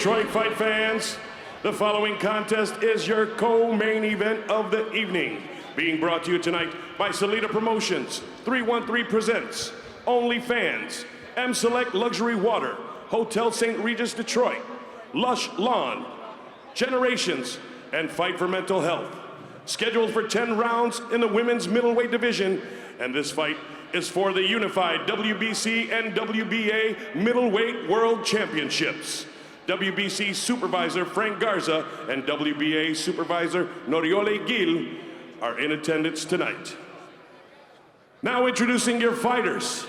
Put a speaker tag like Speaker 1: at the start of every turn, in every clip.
Speaker 1: Detroit fight fans. The following contest is your co-main event of the evening. Being brought to you tonight by Salida Promotions, 313 Presents, OnlyFans, M-Select Luxury Water, Hotel St. Regis Detroit, Lush Lawn, Generations, and Fight for Mental Health. Scheduled for 10 rounds in the women's middleweight division, and this fight is for the unified WBC and WBA middleweight world championships. WBC supervisor Frank Garza and WBA supervisor Noriole Gil are in attendance tonight. Now introducing your fighters.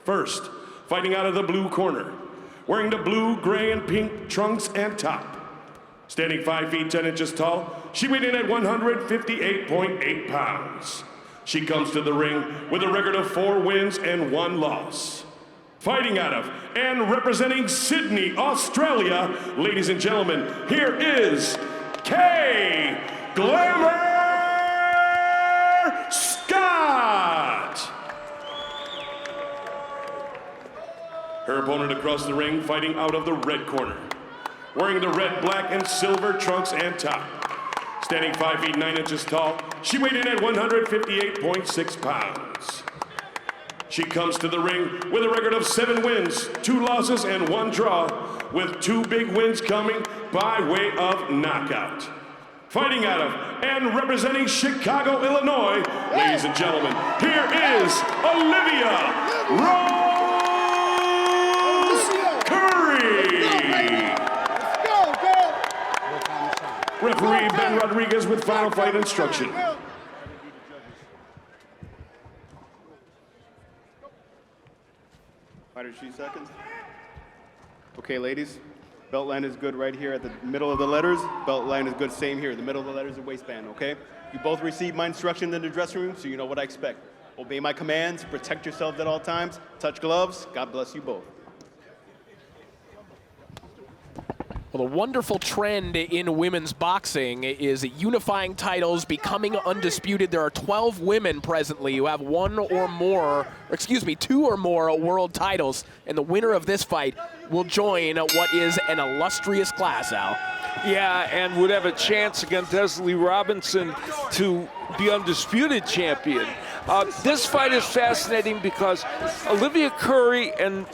Speaker 1: First, fighting out of the blue corner, wearing the blue, gray, and pink trunks and top. Standing 5 feet 10 inches tall, she weighed in at 158.8 pounds. She comes to the ring with a record of 4 wins and 1 loss. Fighting out of and representing Sydney, Australia, ladies and gentlemen, here is Kaye Scott. Her opponent across the ring, fighting out of the red corner, wearing the red, black, and silver trunks and top. Standing 5 feet 9 inches tall, she weighed in at 158.6 pounds. She comes to the ring with a record of 7 wins, 2 losses, and 1 draw, with 2 big wins coming by way of knockout. Fighting out of and representing Chicago, Illinois, ladies and gentlemen, here is Olivia Curry. Referee Ben Rodriguez with final fight instruction.
Speaker 2: Fighter, 3 seconds. Okay, ladies, belt line is good right here at the middle of the letters. Belt line is good, same here. The middle of the letters and waistband, okay? You both received my instructions in the dressing room, so you know what I expect. Obey my commands, protect yourselves at all times, touch gloves. God bless you both.
Speaker 3: Well, the wonderful trend in women's boxing is unifying titles, becoming undisputed. There are 12 women presently who have 2 or more world titles, and the winner of this fight will join what is an illustrious class, Al.
Speaker 4: Yeah, and would have a chance against Leslie Robinson to be undisputed champion. This fight is fascinating because Olivia Curry and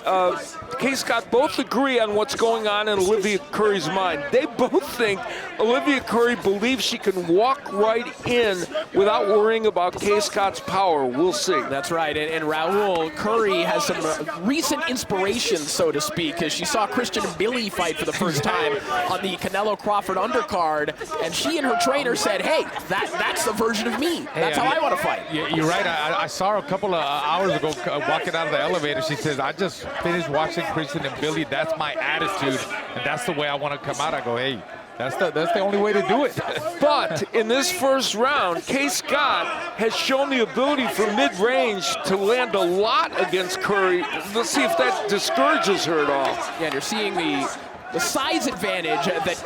Speaker 4: Kaye Scott both agree on what's going on in Olivia Curry's mind. They both think Olivia Curry believes she can walk right in without worrying about Kaye Scott's power. We'll see.
Speaker 3: That's right, and Raul, Curry has some recent inspiration, so to speak, as she saw Christian and Billy fight for the first time on the Canelo Crawford undercard, and she and her trainer said, hey, that's the version of me. That's how I want to fight.
Speaker 5: You're right. I saw her a couple of hours ago walking out of the elevator. She says, I just finished watching Christian and Billy. That's my attitude, and that's the way I want to come out. I go, hey, that's the only way to do it.
Speaker 4: But in this first round, Kaye Scott has shown the ability from mid-range to land a lot against Curry. Let's see if that discourages her at all.
Speaker 3: Yeah, and you're seeing the size advantage that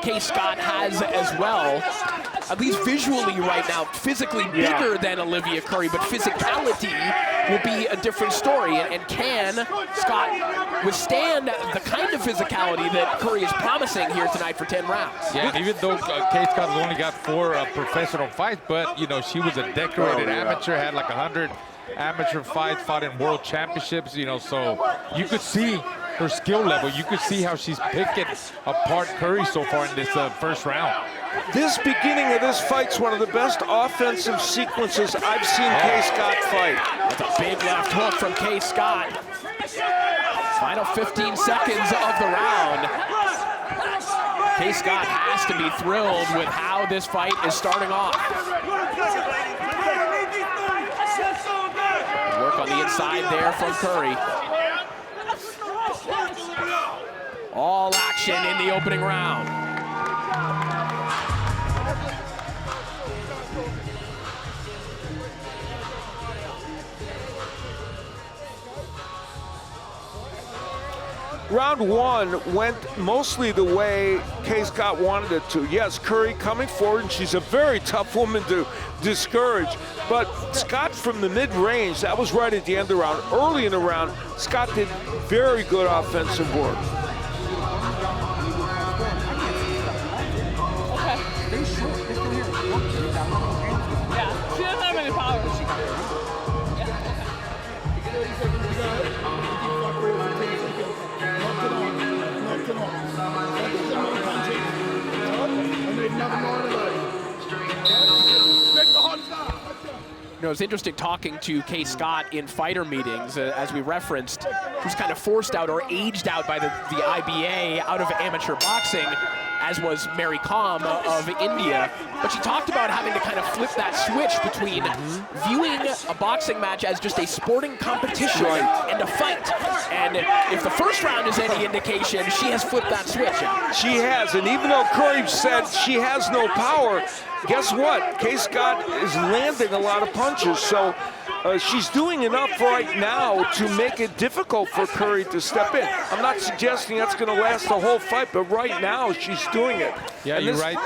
Speaker 3: Kaye Scott has as well, at least visually right now, physically bigger than Olivia Curry, but physicality will be a different story. And can Scott withstand the kind of physicality that Curry is promising here tonight for 10 rounds?
Speaker 5: Yeah, and even though Kaye Scott has only got 4 professional fights, but, you know, she was a decorated amateur, had like 100 amateur fights, fought in world championships, you know, so you could see her skill level. You could see how she's picking apart Curry so far in this first round.
Speaker 4: This beginning of this fight's one of the best offensive sequences I've seen Kaye Scott fight.
Speaker 3: That's a big left hook from Kaye Scott. Final 15 seconds of the round. Kaye Scott has to be thrilled with how this fight is starting off. Work on the inside there from Curry. All action in the opening round.
Speaker 4: Round 1 went mostly the way Kaye Scott wanted it to. Yes, Curry coming forward, and she's a very tough woman to discourage. But Scott from the mid-range, that was right at the end of the round. Early in the round, Scott did very good offensive work.
Speaker 3: know, it's interesting talking to Kaye Scott in fighter meetings, as we referenced. She was kind of forced out or aged out by the IBA out of amateur boxing, as was Mary Kom of India. But she talked about having to kind of flip that switch between viewing a boxing match as just a sporting competition and a fight. And if the first round is any indication, she has flipped that switch.
Speaker 4: She has, and even though Curry said she has no power, guess what? Kaye Scott is landing a lot of punches, so she's doing enough right now to make it difficult for Curry to step in. I'm not suggesting that's going to last the whole fight, but right now she's doing it.
Speaker 5: Yeah, you're right.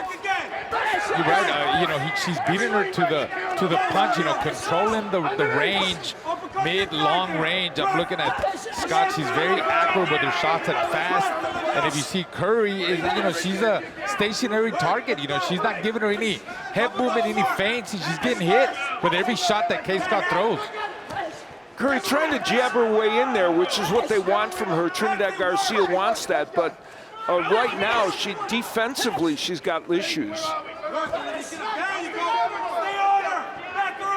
Speaker 5: You're right. You know, she's beating her to the punch. You know, controlling the range, mid-long range. I'm looking at Scott. She's very accurate with her shots and fast. And if you see Curry, you know, she's a stationary target. You know, she's not giving her any head movement, any feints. She's getting hit with every shot that Kaye Scott throws.
Speaker 4: Curry trying to jab her way in there, which is what they want from her. Trinidad Garcia wants that, but right now, defensively, she's got issues.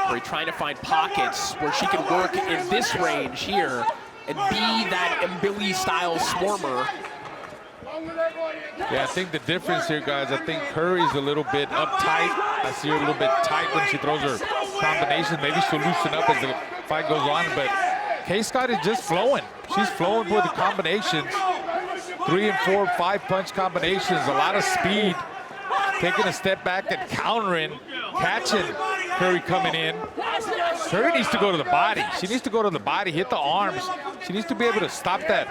Speaker 3: Curry trying to find pockets where she can work in this range here and be that Mbili-style swarmer.
Speaker 5: Yeah, I think the difference here, guys, I think Curry's a little bit uptight. I see her a little bit tight when she throws her combinations. Maybe she'll loosen up as the fight goes on, but Kaye Scott is just flowing. She's flowing with the combinations. 3 and 4, 5 punch combinations, a lot of speed. Taking a step back and countering, catching Curry coming in. Curry needs to go to the body. She needs to go to the body, hit the arms. She needs to be able to stop that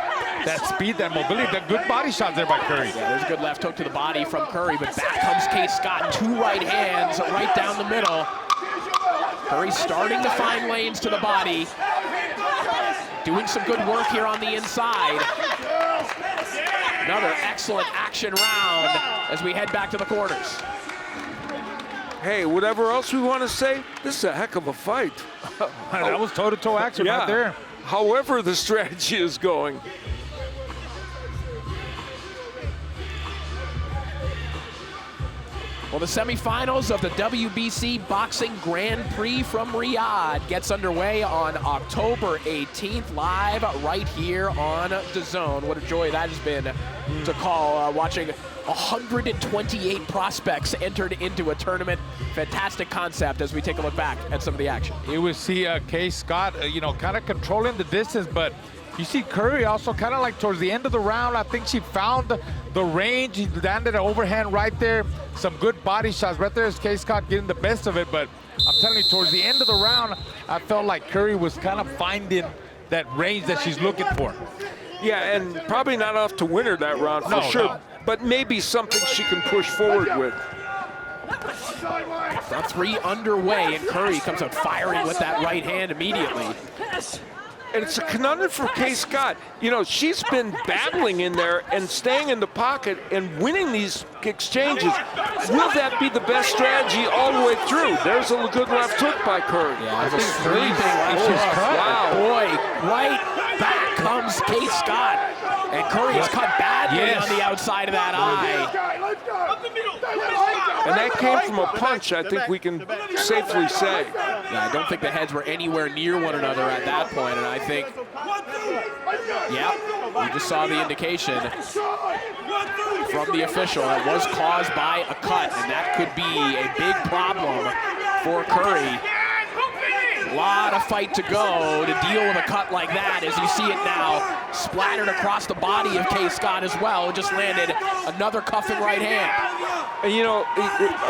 Speaker 5: speed, that mobility, that good body shots there by Curry.
Speaker 3: Yeah, there's a good left hook to the body from Curry, but back comes Kaye Scott, 2 right hands right down the middle. Curry starting to find lanes to the body. Doing some good work here on the inside. Another excellent action round as we head back to the corners.
Speaker 4: Hey, whatever else we want to say, this is a heck of a fight.
Speaker 5: That was toe-to-toe action right there.
Speaker 4: However the strategy is going.
Speaker 3: Well, the semifinals of the WBC Boxing Grand Prix from Riyadh gets underway on October 18th, live right here on DAZN. What a joy that has been to call, watching 128 prospects entered into a tournament. Fantastic concept as we take a look back at some of the action.
Speaker 5: Here we see Kaye Scott, you know, kind of controlling the distance, but you see Curry also kind of like towards the end of the round, I think she found the range. He landed an overhand right there. Some good body shots right there as Kaye Scott getting the best of it, but I'm telling you, towards the end of the round, I felt like Curry was kind of finding that range that she's looking for.
Speaker 4: Yeah, and probably not enough to win her that round for sure, no. But maybe something she can push forward with.
Speaker 3: Round 3 underway, and Curry comes out firing with that right hand immediately.
Speaker 4: And it's a conundrum for Kaye Scott. You know, she's been battling in there and staying in the pocket and winning these exchanges. Will that be the best strategy all the way through? There's a good left hook by Curry.
Speaker 3: Yeah, I think Curry's cut. Wow. Boy, right back comes Kaye Scott. And Curry is cut badly on the outside of that eye.
Speaker 4: And that came from a punch, I think we can safely say.
Speaker 3: Yeah, I don't think the heads were anywhere near one another at that point, and I think, yeah, we just saw the indication from the official. It was caused by a cut, and that could be a big problem for Curry. A lot of fight to go to deal with a cut like that, as you see it now splattered across the body of Kaye Scott as well. Just landed another cuffing right hand.
Speaker 4: And you know,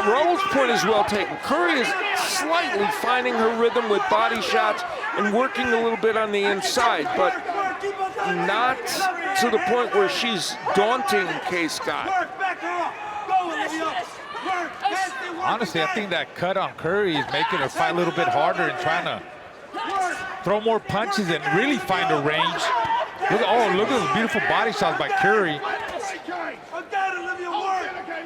Speaker 4: Raul's point is well taken. Curry is slightly finding her rhythm with body shots and working a little bit on the inside, but not to the point where she's daunting Kaye Scott.
Speaker 5: Honestly, I think that cut on Curry is making her fight a little bit harder and trying to throw more punches and really find her range. Look at those beautiful body shots by Curry.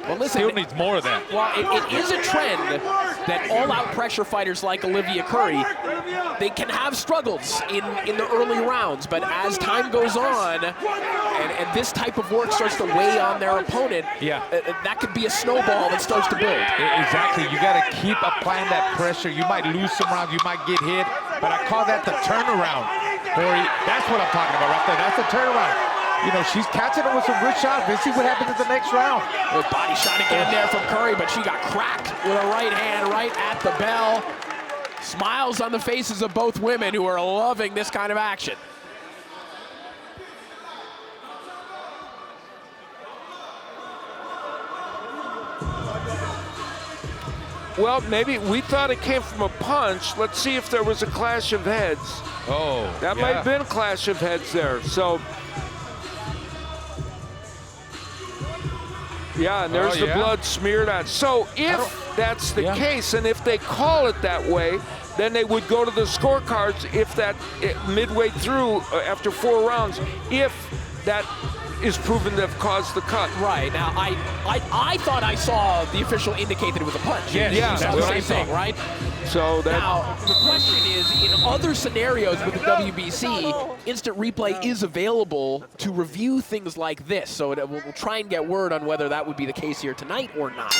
Speaker 3: Well, listen,
Speaker 5: Still needs more of that.
Speaker 3: Well, it is a trend that all-out pressure fighters like Olivia Curry, they can have struggles in the early rounds, but as time goes on, and this type of work starts to weigh on their opponent, that could be a snowball that starts to build.
Speaker 5: Exactly. You got to keep applying that pressure. You might lose some rounds, you might get hit, but I call that the turnaround. Corey, that's what I'm talking about right there. That's the turnaround. You know, she's catching him with some good shots. Let's see what happens in the next round.
Speaker 3: Good body shot again there from Curry, but she got cracked with a right hand right at the bell. Smiles on the faces of both women who are loving this kind of action.
Speaker 4: Well, maybe we thought it came from a punch. Let's see if there was a clash of heads.
Speaker 5: Oh,
Speaker 4: that might have been a clash of heads there. So, yeah, and there's the blood smeared on. So if that's the case, and if they call it that way, then they would go to the scorecards if that midway through, after 4 rounds, if that is proven to have caused the cut.
Speaker 3: Right. Now, I thought I saw the official indicate that it was a punch.
Speaker 4: Yeah,
Speaker 3: that's the same thing, right?
Speaker 4: So that,
Speaker 3: now, the question is, in other scenarios with the WBC, instant replay is available to review things like this. So we'll try and get word on whether that would be the case here tonight or not.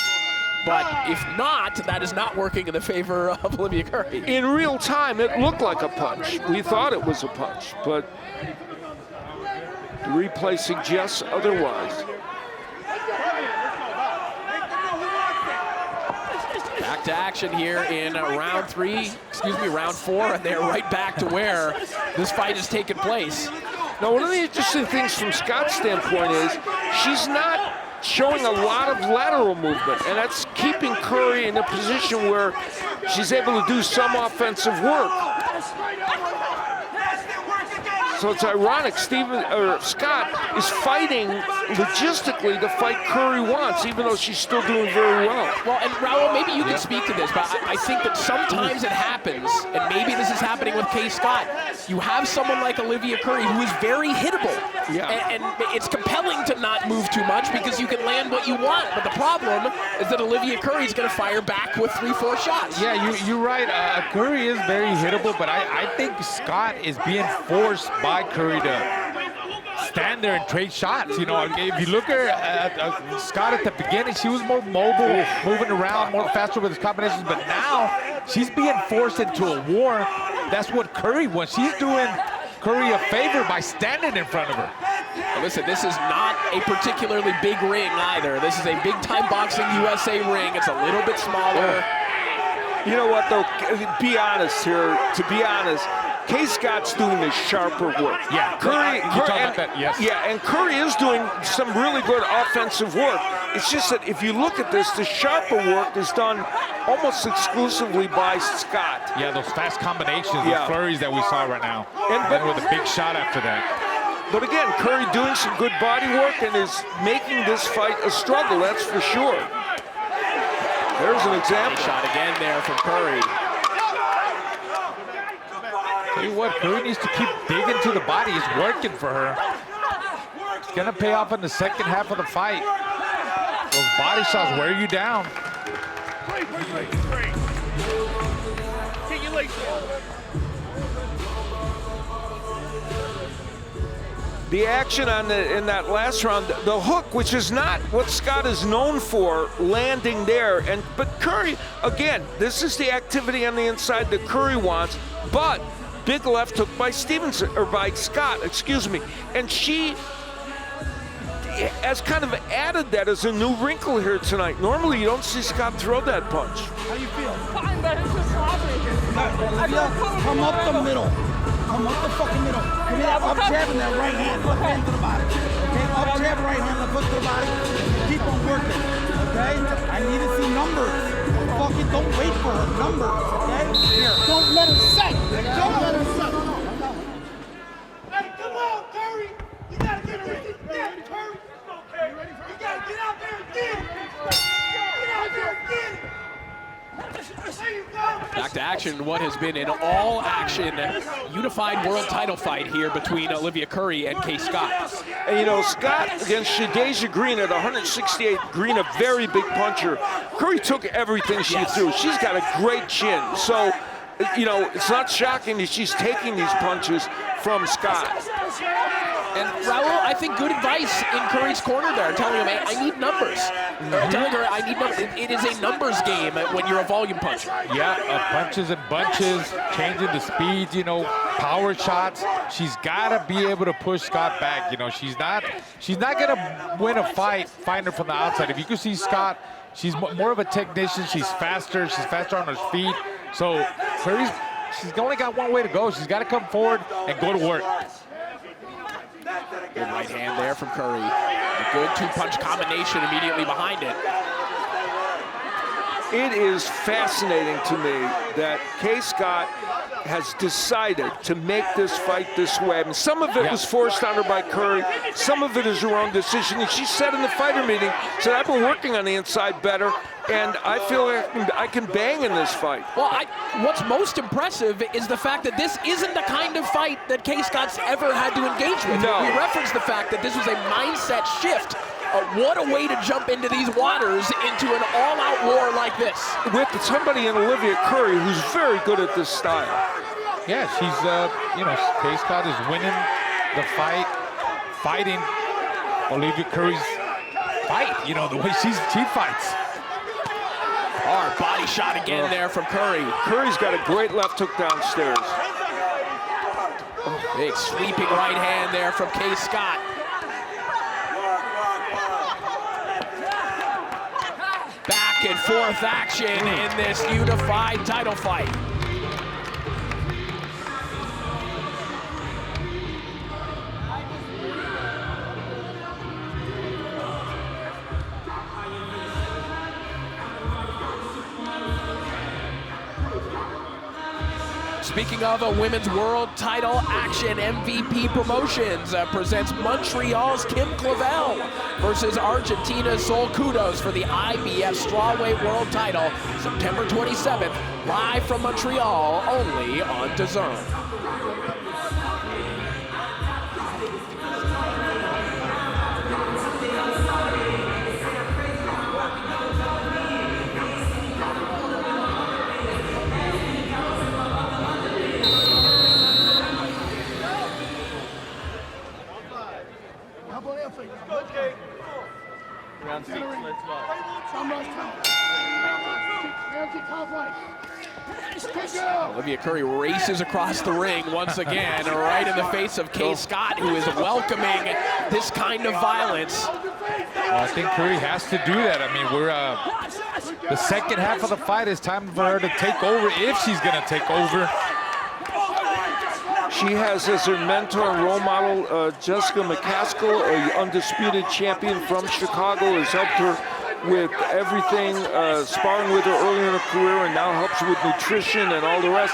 Speaker 3: But if not, that is not working in the favor of Olivia Curry.
Speaker 4: In real time, it looked like a punch. We thought it was a punch, but the replay suggests otherwise.
Speaker 3: Back to action here in round 4, and they're right back to where this fight has taken place.
Speaker 4: Now, one of the interesting things from Scott's standpoint is she's not showing a lot of lateral movement, and that's keeping Curry in a position where she's able to do some offensive work. So it's ironic, Scott is fighting logistically the fight Curry wants, even though she's still doing very well.
Speaker 3: Well, and Raul, maybe you can speak to this, but I think that sometimes it happens, and maybe this is happening with Kaye Scott. You have someone like Olivia Curry who is very hittable, and it's compelling to not move too much because you can land what you want. But the problem is that Olivia Curry is going to fire back with 3-4 shots.
Speaker 5: Yeah, you're right. Curry is very hittable, but I think Scott is being forced by Curry to stand there and trade shots. You know, if you look at Scott at the beginning, she was more mobile, moving around, more faster with his combinations, but now she's being forced into a war. That's what Curry wants. She's doing Curry a favor by standing in front of her.
Speaker 3: Well, listen, this is not a particularly big ring either. This is a big-time boxing USA ring. It's a little bit smaller.
Speaker 4: You know what, though? Be honest here. To be honest, Kaye Scott's doing the sharper work.
Speaker 5: Yeah,
Speaker 4: Curry,
Speaker 5: yes.
Speaker 4: Yeah, and Curry is doing some really good offensive work. It's just that if you look at this, the sharper work is done almost exclusively by Scott.
Speaker 5: Yeah, those fast combinations, those flurries that we saw right now, and then with a big shot after that.
Speaker 4: But again, Curry doing some good body work and is making this fight a struggle, that's for sure. There's an example.
Speaker 3: Shot again there from Curry.
Speaker 5: Tell you what, Curry needs to keep digging to the body. It's working for her. It's going to pay off in the second half of the fight. Those body shots wear you down.
Speaker 6: Take your legs down.
Speaker 4: The action in that last round, the hook, which is not what Scott is known for, landing there. But Curry, again, this is the activity on the inside that Curry wants, but big left hook by Scott, excuse me. And she has kind of added that as a new wrinkle here tonight. Normally you don't see Scott throw that punch.
Speaker 6: How you feel? Fine, but it's just sloppy.
Speaker 7: Come up the middle. Come up the fucking middle. Give me that up jab and that right hand. Left hand to the body. Okay, up jab, right hand, left hook to the body. Keep on working. Okay? I need to see numbers. Fucking don't wait for her. Numbers. Okay? Here. Don't let her set. Don't let her set.
Speaker 6: Hey, come on, Curry. You gotta get her in. Yeah, Curry. Okay. You gotta get out there and get it. Get out there and get it. There you go.
Speaker 3: Back to action. action in what has been an all-action unified world title fight here between Olivia Curry and Kaye Scott.
Speaker 4: And you know, Scott against Shadeja Green at 168, Green a very big puncher. Curry took everything she threw. She's got a great chin. So, you know, it's not shocking that she's taking these punches from Scott.
Speaker 3: And Raul, I think good advice in Curry's corner there, telling him, hey, I need numbers. Telling her, I need numbers. It is a numbers game when you're a volume puncher.
Speaker 5: Yeah, punches and bunches, changing the speeds, you know, power shots. She's got to be able to push Scott back. You know, she's not going to win a fight fighting her from the outside. If you can see Scott, she's more of a technician. She's faster on her feet. So she's only got one way to go. She's got to come forward and go to work.
Speaker 3: Good right hand there from Curry. A good two-punch combination immediately behind it.
Speaker 4: It is fascinating to me that Kaye Scott has decided to make this fight this way. I mean, some of it was forced on her by Curry. Some of it is her own decision. And she said in the fighter meeting, said, I've been working on the inside better, and I feel like I can bang in this fight.
Speaker 3: Well, what's most impressive is the fact that this isn't the kind of fight that Kaye Scott's ever had to engage with.
Speaker 4: No.
Speaker 3: We referenced the fact that this was a mindset shift. What a way to jump into these waters into an all-out war like this.
Speaker 4: With somebody in Olivia Curry who's very good at this style.
Speaker 5: Yeah, she's, you know, Kaye Scott is winning the fight, fighting Olivia Curry's fight, you know, the way she fights.
Speaker 3: Hard body shot again there from Curry.
Speaker 4: Curry's got a great left hook downstairs.
Speaker 3: Big sweeping right hand there from Kaye Scott. Back and forth action in this unified title fight. Speaking of a women's world title action, MVP Promotions presents Montreal's Kim Clavel versus Argentina's Sol Kudos for the IBF Strawweight World title, September 27th, live from Montreal, only on DAZN. Olivia Curry races across the ring once again, right in the face of Kaye Scott, who is welcoming this kind of violence.
Speaker 5: Well, I think Curry has to do that. I mean, we're the second half of the fight is time for her to take over, if she's going to take over.
Speaker 4: She has as her mentor and role model Jessica McCaskill, an undisputed champion from Chicago, has helped her with everything, sparring with her earlier in her career, and now helps with nutrition and all the rest.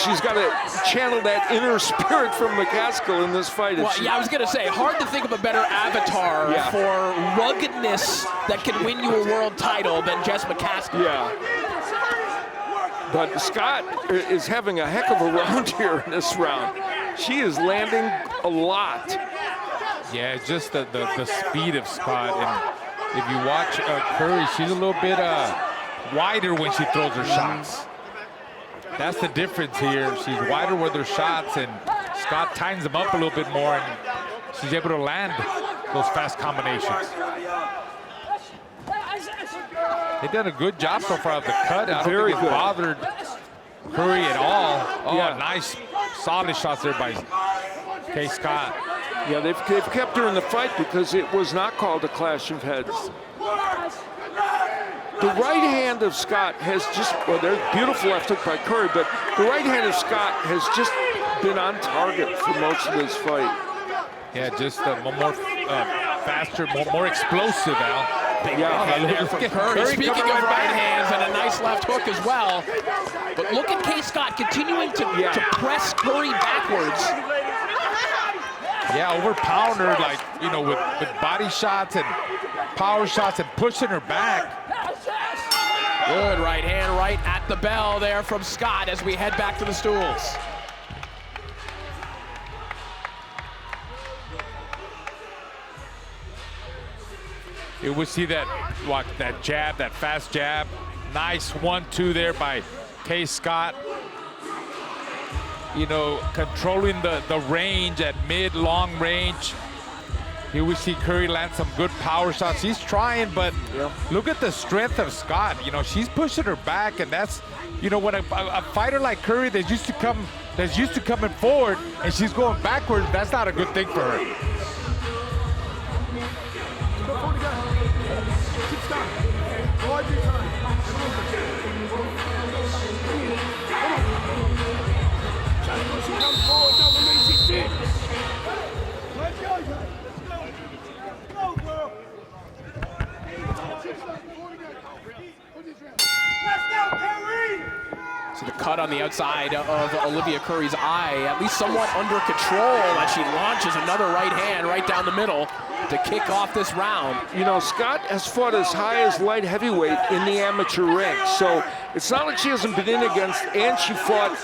Speaker 4: She's got to channel that inner spirit from McCaskill in this fight.
Speaker 3: Well, yeah, I was going to say, hard to think of a better avatar for ruggedness that can win you a world title than Jess McCaskill.
Speaker 4: Yeah. But Scott is having a heck of a round here in this round. She is landing a lot.
Speaker 5: Yeah, just the speed of Scott. And if you watch Curry, she's a little bit wider when she throws her shots. That's the difference here. She's wider with her shots, and Scott tightens them up a little bit more, and she's able to land those fast combinations. They've done a good job so far of the cut. I don't think it's bothered Curry at all. Oh, nice, solid shots there by Kaye Scott.
Speaker 4: Yeah, they've kept her in the fight because it was not called a clash of heads. The right hand of Scott has just, well, there's beautiful left hook by Curry, but the right hand of Scott has just been on target for most of this fight.
Speaker 5: Yeah, just more faster, more explosive, Al.
Speaker 3: Big right hand there from Curry. Speaking of right hands, and a nice left hook as well. But look at Kaye Scott continuing to press Curry backwards.
Speaker 5: Yeah, overpound her, like, you know, with body shots and power shots and pushing her back.
Speaker 3: Good right hand right at the bell there from Scott as we head back to the stools.
Speaker 5: Here we see that jab, that fast jab. Nice 1-2 there by Kaye Scott. You know, controlling the range at mid-long range. Here we see Curry land some good power shots. He's trying, but look at the strength of Scott. You know, she's pushing her back, and that's, you know, when a fighter like Curry that's used to coming forward and she's going backwards, that's not a good thing for her.
Speaker 3: So the cut on the outside of Olivia Curry's eye, at least somewhat under control as she launches another right hand right down the middle to kick off this round.
Speaker 4: You know, Scott has fought as high as light heavyweight in the amateur ranks, so it's not like she hasn't been in against, and she fought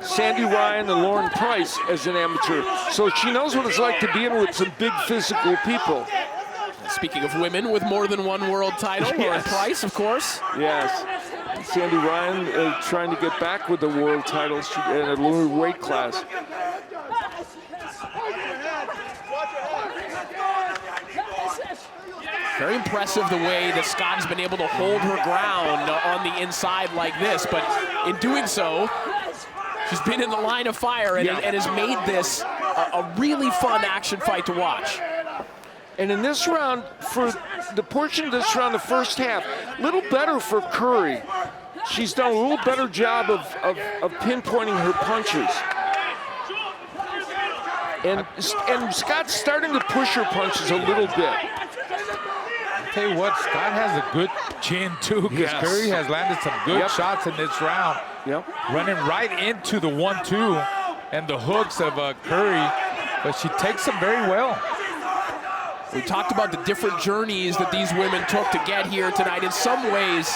Speaker 4: Sandy Ryan and Lauren Price as an amateur, so she knows what it's like to be in with some big physical people.
Speaker 3: Speaking of women with more than one world title, Lauren Price, of course.
Speaker 4: Yes. Sandy Ryan trying to get back with the world title in a lower weight class.
Speaker 3: Very impressive the way that Scott has been able to hold her ground on the inside like this, but in doing so, she's been in the line of fire and has made this a really fun action fight to watch.
Speaker 4: And in this round, for the portion of this round, the first half, a little better for Curry. She's done a little better job of pinpointing her punches. And Scott's starting to push her punches a little bit.
Speaker 5: I'll tell you what, Scott has a good chin too, because Curry has landed some good shots in this round. Running right into the 1-2 and the hooks of Curry, but she takes them very well.
Speaker 3: We talked about the different journeys that these women took to get here tonight. In some ways,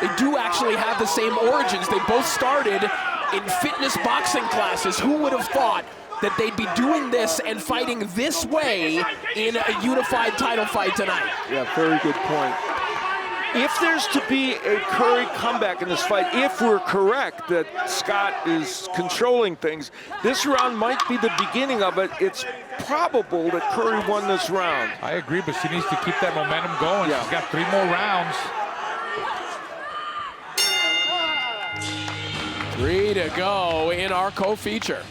Speaker 3: they do actually have the same origins. They both started in fitness boxing classes. Who would have thought that they'd be doing this and fighting this way in a unified title fight tonight?
Speaker 4: Yeah, very good point. If there's to be a Curry comeback in this fight, if we're correct that Scott is controlling things, this round might be the beginning of it. It's probable that Curry won this round.
Speaker 5: I agree, but she needs to keep that momentum going. She's got 3 more rounds.
Speaker 3: 3 to go in our co-feature.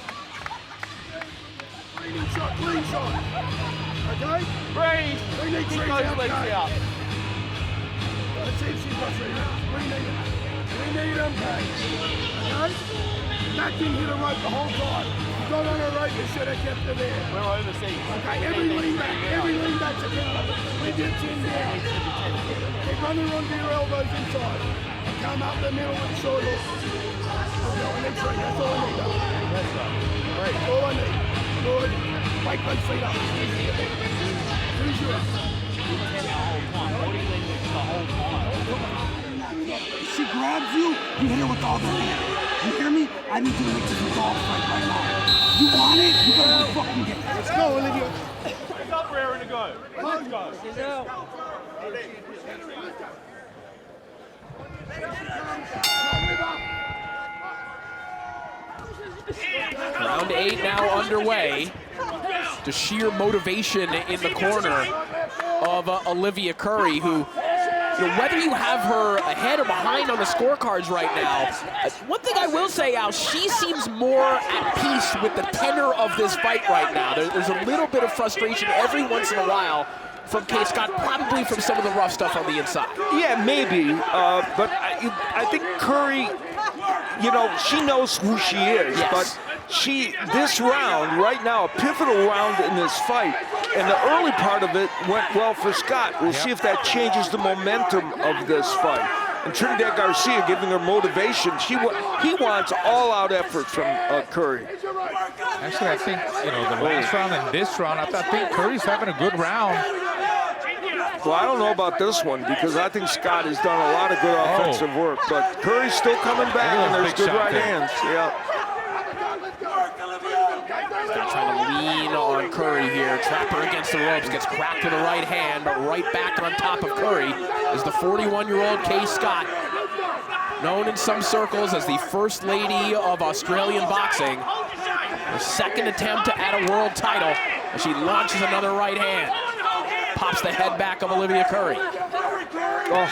Speaker 6: Clean shot. Okay? Range. We need to those legs out. Let's see if she's got 3 rounds. We need them, Kaye. Okay? That didn't hit her right the whole time. Got on her right, you should have kept her there. We're overseas. Okay, every lean back's accountable. We did 10 down. Keep running onto your elbows inside. And come up the middle with the short hook. I need 3, that's all I need. That's right. That's all I need. Good. Wake those feet up. Who's yours?
Speaker 7: If she grabs you, you hit her with all the hand. You hear me? I need you to make this a dog fight right now. You want it? You better go fucking get it.
Speaker 6: Let's go, Olivia. Pick up, Aaron, to go. Let's go.
Speaker 3: Round 8 now underway. The sheer motivation in the corner of Olivia Curry, who, you know, whether you have her ahead or behind on the scorecards right now, one thing I will say, Al, she seems more at peace with the tenor of this fight right now. There's a little bit of frustration every once in a while from Kaye Scott, probably from some of the rough stuff on the inside.
Speaker 4: Yeah, maybe, but I think Curry, you know, she knows who she is, but this round, right now, a pivotal round in this fight, and the early part of it went well for Scott. We'll see if that changes the momentum of this fight. And Trinidad Garcia giving her motivation. He wants all-out effort from Curry.
Speaker 5: Actually, I think, you know, the last round and this round, I think Curry's having a good round.
Speaker 4: Well, I don't know about this one because I think Scott has done a lot of good offensive work, but Curry's still coming back, and there's good right hands. Yeah.
Speaker 3: Scott trying to lean on Curry here. Trapper against the ropes, gets cracked with the right hand, but right back on top of Curry is the 41-year-old Kaye Scott, known in some circles as the First Lady of Australian boxing. Her second attempt at a world title, and she launches another right hand. Pops the head back of Olivia Curry.
Speaker 4: Oh,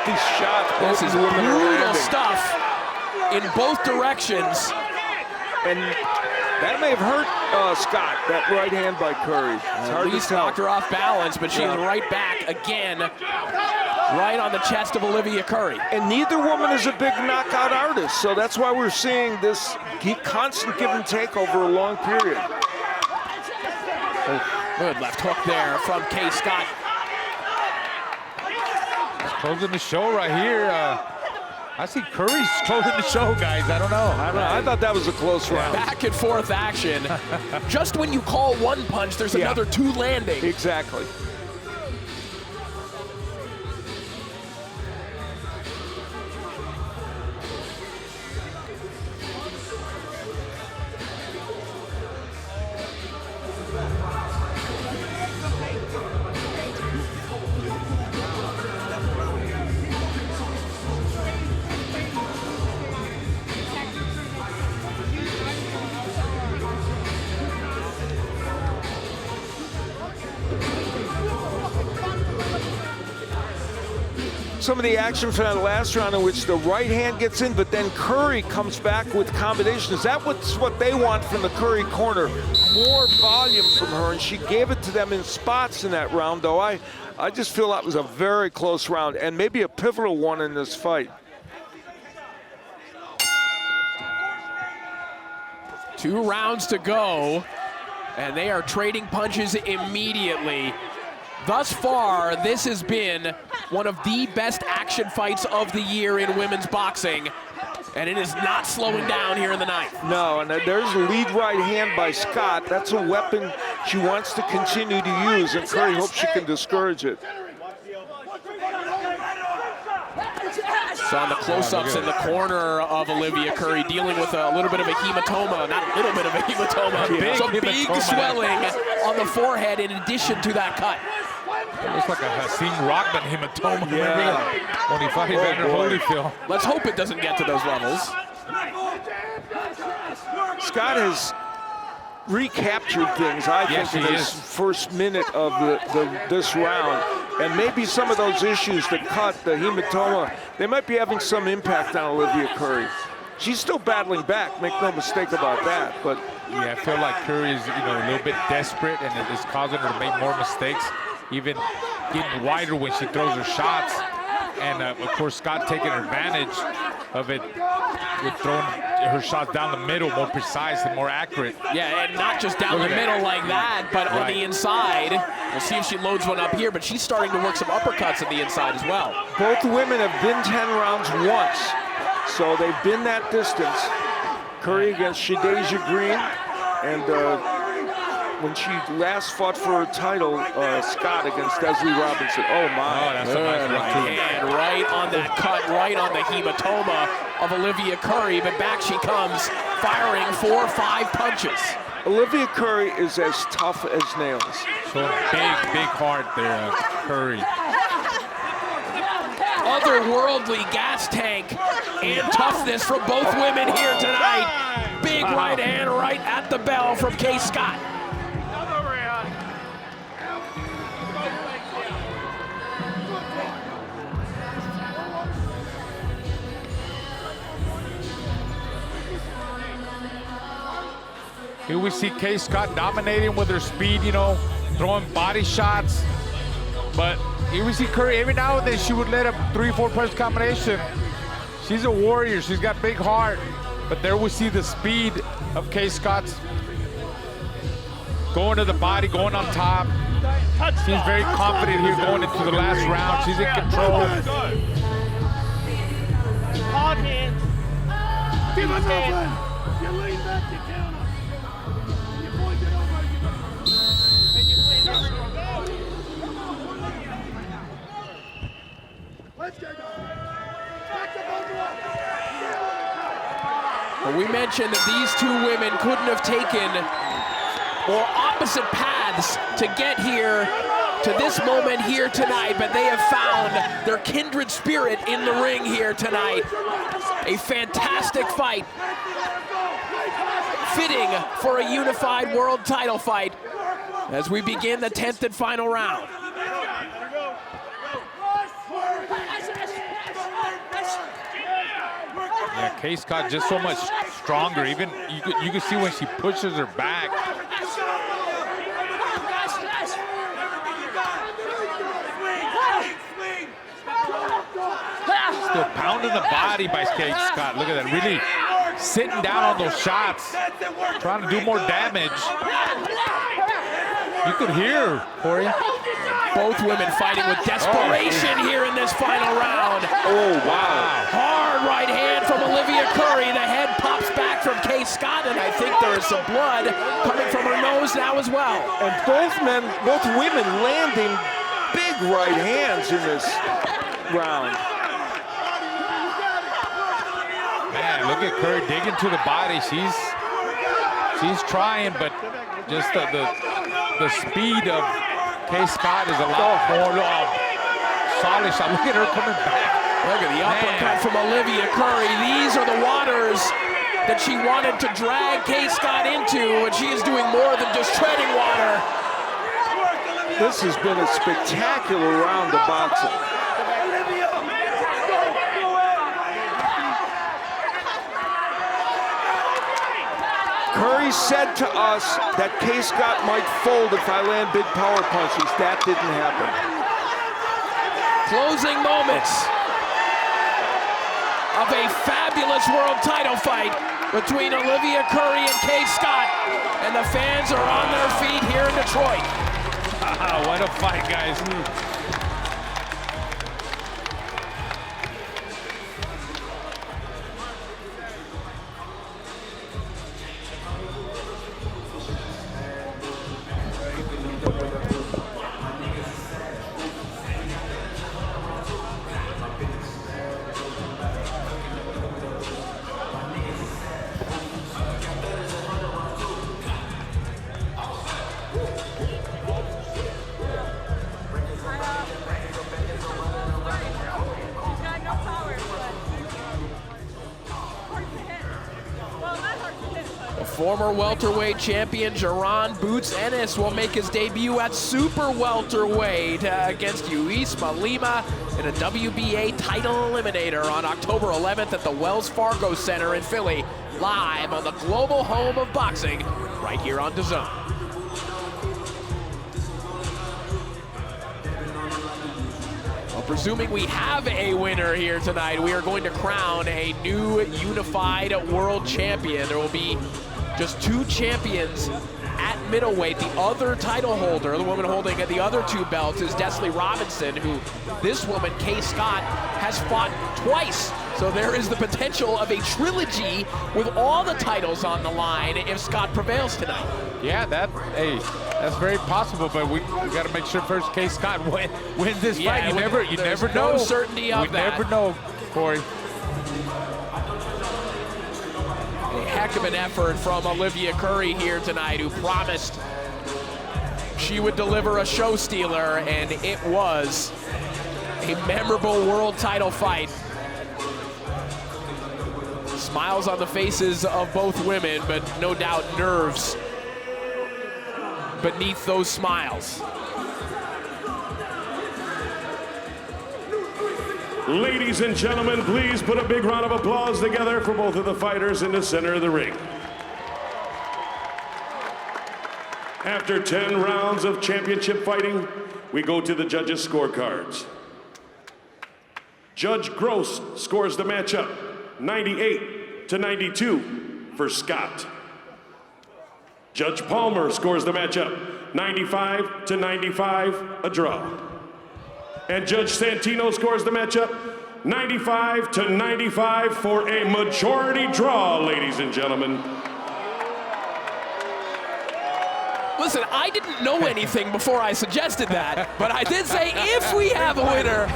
Speaker 4: these shots.
Speaker 3: This is brutal stuff in both directions.
Speaker 4: And that may have hurt Scott, that right hand by Curry. It's hard
Speaker 3: At least
Speaker 4: to tell.
Speaker 3: knocked her off balance, but she's right back again, right on the chest of Olivia Curry.
Speaker 4: And neither woman is a big knockout artist, so that's why we're seeing this constant give and take over a long period.
Speaker 3: Good left hook there from Kaye Scott.
Speaker 5: Closing the show right here. I see Curry's closing the show, guys. I don't know.
Speaker 4: I thought that was a close round.
Speaker 3: Back and forth action. Just when you call one punch, there's another two landing.
Speaker 4: Exactly. Some of the action from that last round in which the right hand gets in, but then Curry comes back with combinations. That's what they want from the Curry corner. More volume from her, and she gave it to them in spots in that round, though I just feel that was a very close round and maybe a pivotal one in this fight.
Speaker 3: 2 rounds to go, and they are trading punches immediately. Thus far, this has been one of the best action fights of the year in women's boxing, and it is not slowing down here in the ninth.
Speaker 4: No, and there's a lead right hand by Scott. That's a weapon she wants to continue to use, and Curry hopes she can discourage it.
Speaker 3: So on the close-ups in the corner of Olivia Curry, dealing with a little bit of a hematoma, not a little bit of a hematoma, some big swelling on the forehead in addition to that cut.
Speaker 5: It looks like a Hasim Rockman hematoma. Yeah. When he fought Evander Holyfield.
Speaker 3: Let's hope it doesn't get to those levels.
Speaker 4: Scott has recaptured things, I think, in his first minute of this round. And maybe some of those issues, the cut, the hematoma, they might be having some impact on Olivia Curry. She's still battling back, make no mistake about that. But
Speaker 5: yeah, I feel like Curry is, a little bit desperate, and it is causing her to make more mistakes, even getting wider when she throws her shots. And of course, Scott taking advantage of it with throwing her shots down the middle, more precise and more accurate.
Speaker 3: Yeah, and not just down the middle like that, but on the inside. We'll see if she loads one up here, but she's starting to work some uppercuts on the inside as well.
Speaker 4: Both women have been 10 rounds once, so they've been that distance. Curry against Shadeja Green, and when she last fought for her title, Scott against Desiree Robinson. Oh my!
Speaker 5: Oh, that's a nice one too.
Speaker 3: And right on that cut, right on the hematoma of Olivia Curry, but back she comes, firing 4 or 5 punches.
Speaker 4: Olivia Curry is as tough as nails.
Speaker 5: So big heart there, Curry.
Speaker 3: Otherworldly gas tank and toughness from both women here tonight. Big right hand right at the bell from Kaye Scott.
Speaker 5: Here we see Kaye Scott dominating with her speed, throwing body shots. But here we see Curry, every now and then she would let a 3-4 punch combination. She's a warrior, she's got big heart. But there we see the speed of Kaye Scott's going to the body, going on top. She's very confident here going into the last round. She's in control.
Speaker 6: Hard hands. Give us a you lean back to counter. You point it over.
Speaker 3: Well, we mentioned that these two women couldn't have taken more opposite paths to get here to this moment here tonight, but they have found their kindred spirit in the ring here tonight. A fantastic fight, fitting for a unified world title fight as we begin the 10th and final round.
Speaker 5: Yeah, Kaye Scott just so much stronger. Even you can see when she pushes her back. Still pounding the body by Kaye Scott. Look at that, really sitting down on those shots, trying to do more damage. You could hear, Corey.
Speaker 3: Both women fighting with desperation here in this final round.
Speaker 4: Oh, wow.
Speaker 3: Hard right hand from Olivia Curry. The head pops back from Kaye Scott, and I think there is some blood coming from her nose now as well.
Speaker 4: And both women landing big right hands in this round.
Speaker 5: Man, look at Curry digging to the body. She's trying, but just the speed of Kaye Scott is a lot more solid shot. Look at her coming back.
Speaker 3: Look at the uppercut from Olivia Curry. These are the waters that she wanted to drag Kaye Scott into, and she is doing more than just treading water.
Speaker 4: This has been a spectacular round of boxing. Curry said to us that Kaye Scott might fold if I land big power punches. That didn't happen.
Speaker 3: Closing moments of a fabulous world title fight between Olivia Curry and Kaye Scott. And the fans are on their feet here in Detroit.
Speaker 5: What a fight, guys.
Speaker 3: Former welterweight champion Jaron Boots Ennis will make his debut at super welterweight against Uisma Lima in a WBA title eliminator on October 11th at the Wells Fargo Center in Philly, live on the global home of boxing, right here on DAZN. Well, presuming we have a winner here tonight, we are going to crown a new unified world champion. There will be just two champions at middleweight. The other title holder, the woman holding the other two belts, is Desley Robinson, who this woman, Kaye Scott, has fought twice. So there is the potential of a trilogy with all the titles on the line if Scott prevails tonight.
Speaker 5: Yeah, that's very possible, but we got to make sure first Kaye Scott wins this fight. You never know.
Speaker 3: No certainty of that.
Speaker 5: We never know, Corey.
Speaker 3: A heck of an effort from Olivia Curry here tonight, who promised she would deliver a show stealer, and it was a memorable world title fight. Smiles on the faces of both women, but no doubt nerves beneath those smiles.
Speaker 1: Ladies and gentlemen, please put a big round of applause together for both of the fighters in the center of the ring. After 10 rounds of championship fighting, we go to the judges' scorecards. Judge Gross scores the matchup 98-92 for Scott. Judge Palmer scores the matchup 95-95, a draw. And Judge Santino scores the matchup 95-95 for a majority draw, ladies and gentlemen.
Speaker 3: Listen, I didn't know anything before I suggested that, but I did say if we have a winner,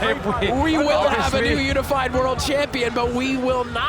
Speaker 3: we will have a new unified world champion, but we will not